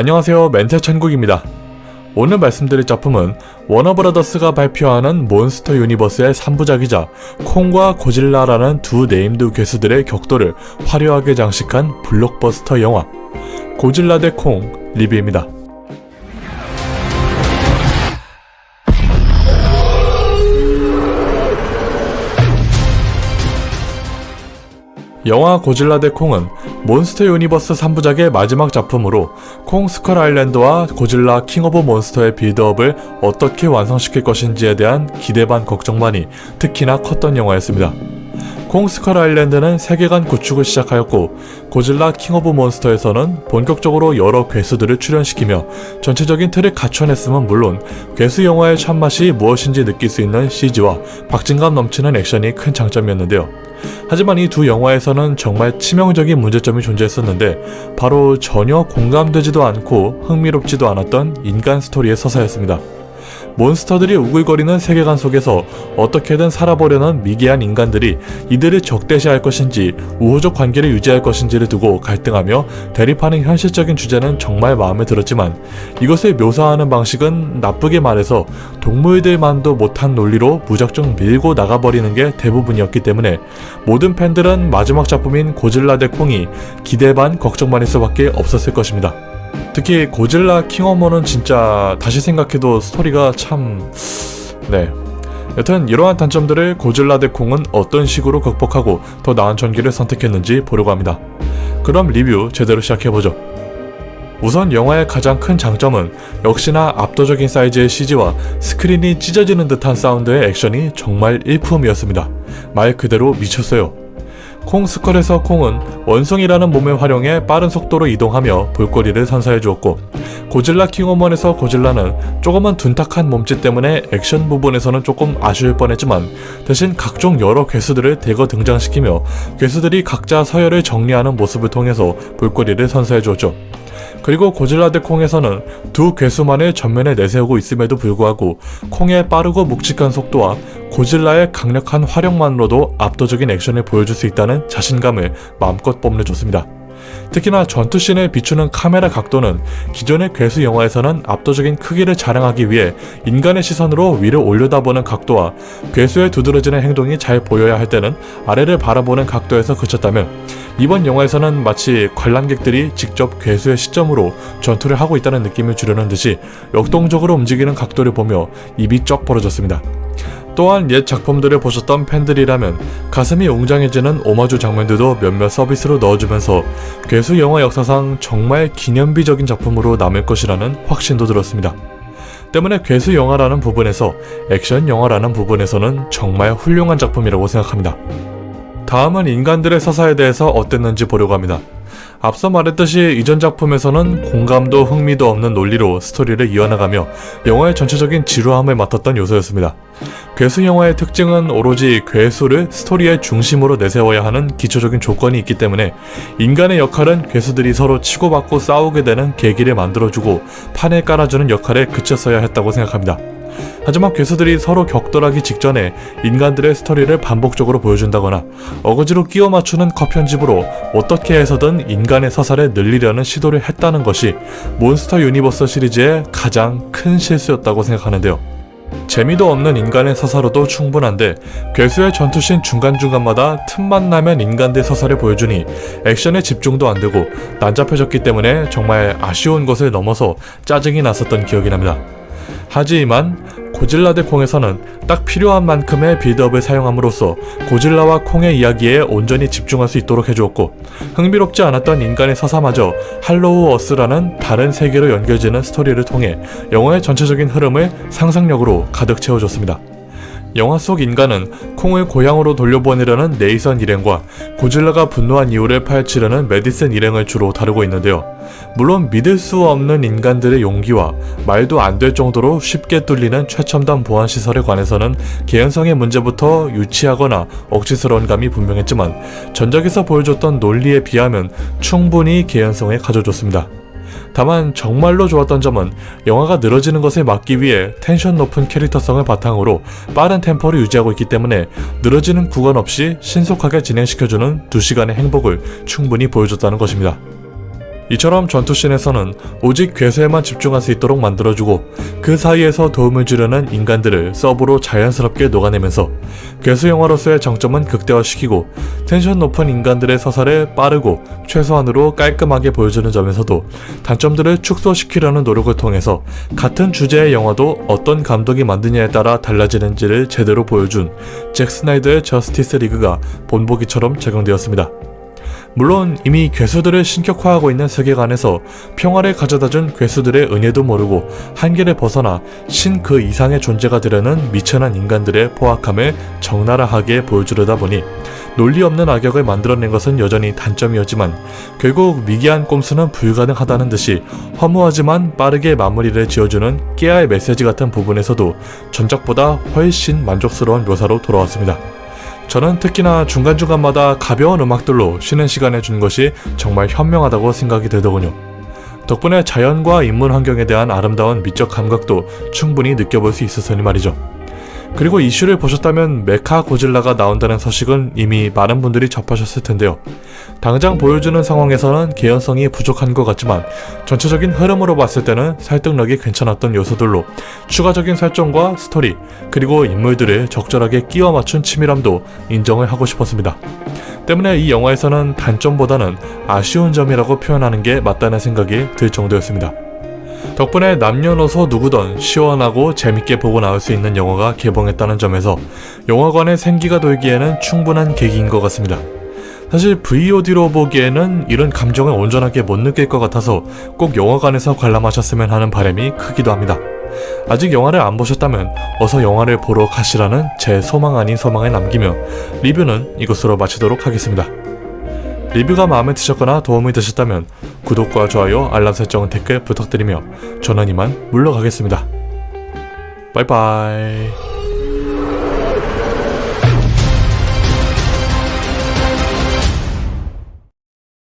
안녕하세요, 멘탈천국입니다. 오늘 말씀드릴 작품은 워너브라더스가 발표하는 몬스터 유니버스의 3부작이자 콩과 고질라라는 두 네임드 괴수들의 격돌을 화려하게 장식한 블록버스터 영화 고질라 대 콩 리뷰입니다. 영화 고질라 대 콩은 몬스터 유니버스 3부작의 마지막 작품으로 콩 스컬 아일랜드와 고질라 킹 오브 몬스터의 빌드업을 어떻게 완성시킬 것인지에 대한 기대 반 걱정 반이 특히나 컸던 영화였습니다. 콩 스컬 아일랜드는 세계관 구축을 시작하였고 고질라 킹 오브 몬스터에서는 본격적으로 여러 괴수들을 출연시키며 전체적인 틀을 갖춰냈음은 물론 괴수 영화의 참맛이 무엇인지 느낄 수 있는 CG와 박진감 넘치는 액션이 큰 장점이었는데요. 하지만 이 두 영화에서는 정말 치명적인 문제점이 존재했었는데 바로 전혀 공감되지도 않고 흥미롭지도 않았던 인간 스토리의 서사였습니다. 몬스터들이 우글거리는 세계관 속에서 어떻게든 살아보려는 미개한 인간들이 이들을 적대시할 것인지 우호적 관계를 유지할 것인지를 두고 갈등하며 대립하는 현실적인 주제는 정말 마음에 들었지만 이것을 묘사하는 방식은 나쁘게 말해서 동물들만도 못한 논리로 무작정 밀고 나가버리는 게 대부분이었기 때문에 모든 팬들은 마지막 작품인 고질라 대 콩이 기대 반 걱정 반일 수밖에 없었을 것입니다. 특히 고질라 킹오머는 진짜 다시 생각해도 스토리가 여튼 이러한 단점들을 고질라 대 콩은 어떤 식으로 극복하고 더 나은 전개를 선택했는지 보려고 합니다. 그럼 리뷰 제대로 시작해보죠. 우선 영화의 가장 큰 장점은 역시나 압도적인 사이즈의 CG와 스크린이 찢어지는 듯한 사운드의 액션이 정말 일품이었습니다. 말 그대로 미쳤어요. 콩 스컬에서 콩은 원숭이라는 몸을 활용해 빠른 속도로 이동하며 볼거리를 선사해주었고 고질라 킹오먼에서 고질라는 조금은 둔탁한 몸짓 때문에 액션 부분에서는 조금 아쉬울 뻔했지만 대신 각종 여러 괴수들을 대거 등장시키며 괴수들이 각자 서열을 정리하는 모습을 통해서 볼거리를 선사해주었죠. 그리고 고질라 대 콩에서는 두 괴수만을 전면에 내세우고 있음에도 불구하고 콩의 빠르고 묵직한 속도와 고질라의 강력한 화력만으로도 압도적인 액션을 보여줄 수 있다는 자신감을 마음껏 뽐내줬습니다. 특히나 전투씬을 비추는 카메라 각도는 기존의 괴수 영화에서는 압도적인 크기를 자랑하기 위해 인간의 시선으로 위를 올려다보는 각도와 괴수의 두드러지는 행동이 잘 보여야 할 때는 아래를 바라보는 각도에서 그쳤다면 이번 영화에서는 마치 관람객들이 직접 괴수의 시점으로 전투를 하고 있다는 느낌을 주려는 듯이 역동적으로 움직이는 각도를 보며 입이 쩍 벌어졌습니다. 또한 옛 작품들을 보셨던 팬들이라면 가슴이 웅장해지는 오마주 장면들도 몇몇 서비스로 넣어주면서 괴수 영화 역사상 정말 기념비적인 작품으로 남을 것이라는 확신도 들었습니다. 때문에 괴수 영화라는 부분에서 액션 영화라는 부분에서는 정말 훌륭한 작품이라고 생각합니다. 다음은 인간들의 서사에 대해서 어땠는지 보려고 합니다. 앞서 말했듯이 이전 작품에서는 공감도 흥미도 없는 논리로 스토리를 이어나가며 영화의 전체적인 지루함을 맡았던 요소였습니다. 괴수 영화의 특징은 오로지 괴수를 스토리의 중심으로 내세워야 하는 기초적인 조건이 있기 때문에 인간의 역할은 괴수들이 서로 치고받고 싸우게 되는 계기를 만들어주고 판을 깔아주는 역할에 그쳤어야 했다고 생각합니다. 하지만 괴수들이 서로 격돌하기 직전에 인간들의 스토리를 반복적으로 보여준다거나 어거지로 끼워 맞추는 컷 편집으로 어떻게 해서든 인간의 서사를 늘리려는 시도를 했다는 것이 몬스터 유니버스 시리즈의 가장 큰 실수였다고 생각하는데요. 재미도 없는 인간의 서사로도 충분한데 괴수의 전투씬 중간중간마다 틈만 나면 인간들 서사를 보여주니 액션에 집중도 안되고 난잡해졌기 때문에 정말 아쉬운 것을 넘어서 짜증이 났었던 기억이 납니다. 하지만 고질라 대 콩에서는 딱 필요한 만큼의 빌드업을 사용함으로써 고질라와 콩의 이야기에 온전히 집중할 수 있도록 해주었고 흥미롭지 않았던 인간의 서사마저 할로우 어스라는 다른 세계로 연결되는 스토리를 통해 영화의 전체적인 흐름을 상상력으로 가득 채워줬습니다. 영화 속 인간은 콩을 고향으로 돌려보내려는 네이선 일행과 고질라가 분노한 이유를 파헤치려는 메디슨 일행을 주로 다루고 있는데요. 물론 믿을 수 없는 인간들의 용기와 말도 안 될 정도로 쉽게 뚫리는 최첨단 보안시설에 관해서는 개연성의 문제부터 유치하거나 억지스러운 감이 분명했지만 전작에서 보여줬던 논리에 비하면 충분히 개연성에 가져줬습니다. 다만 정말로 좋았던 점은 영화가 늘어지는 것을 막기 위해 텐션 높은 캐릭터성을 바탕으로 빠른 템포를 유지하고 있기 때문에 늘어지는 구간 없이 신속하게 진행시켜주는 2시간의 행복을 충분히 보여줬다는 것입니다. 이처럼 전투씬에서는 오직 괴수에만 집중할 수 있도록 만들어주고 그 사이에서 도움을 주려는 인간들을 서브로 자연스럽게 녹아내면서 괴수 영화로서의 정점은 극대화시키고 텐션 높은 인간들의 서사를 빠르고 최소한으로 깔끔하게 보여주는 점에서도 단점들을 축소시키려는 노력을 통해서 같은 주제의 영화도 어떤 감독이 만드냐에 따라 달라지는지를 제대로 보여준 잭 스나이더의 저스티스 리그가 본보기처럼 적용되었습니다. 물론 이미 괴수들을 신격화하고 있는 세계관에서 평화를 가져다준 괴수들의 은혜도 모르고 한계를 벗어나 신 그 이상의 존재가 되려는 미천한 인간들의 포악함을 적나라하게 보여주려다 보니 논리 없는 악역을 만들어낸 것은 여전히 단점이었지만 결국 미개한 꼼수는 불가능하다는 듯이 허무하지만 빠르게 마무리를 지어주는 깨알 메시지 같은 부분에서도 전작보다 훨씬 만족스러운 묘사로 돌아왔습니다. 저는 특히나 중간중간마다 가벼운 음악들로 쉬는 시간을 준 것이 정말 현명하다고 생각이 되더군요. 덕분에 자연과 인문 환경에 대한 아름다운 미적 감각도 충분히 느껴볼 수 있었으니 말이죠. 그리고 이슈를 보셨다면 메카 고질라가 나온다는 소식은 이미 많은 분들이 접하셨을 텐데요. 당장 보여주는 상황에서는 개연성이 부족한 것 같지만 전체적인 흐름으로 봤을 때는 설득력이 괜찮았던 요소들로 추가적인 설정과 스토리 그리고 인물들을 적절하게 끼워 맞춘 치밀함도 인정을 하고 싶었습니다. 때문에 이 영화에서는 단점보다는 아쉬운 점이라고 표현하는 게 맞다는 생각이 들 정도였습니다. 덕분에 남녀노소 누구든 시원하고 재밌게 보고 나올 수 있는 영화가 개봉했다는 점에서 영화관에 생기가 돌기에는 충분한 계기인 것 같습니다. 사실 VOD로 보기에는 이런 감정을 온전하게 못 느낄 것 같아서 꼭 영화관에서 관람하셨으면 하는 바람이 크기도 합니다. 아직 영화를 안 보셨다면 어서 영화를 보러 가시라는 제 소망 아닌 소망을 남기며 리뷰는 이것으로 마치도록 하겠습니다. 리뷰가 마음에 드셨거나 도움이 되셨다면 구독과 좋아요, 알람 설정, 댓글 부탁드리며 저는 이만 물러가겠습니다. 바이바이.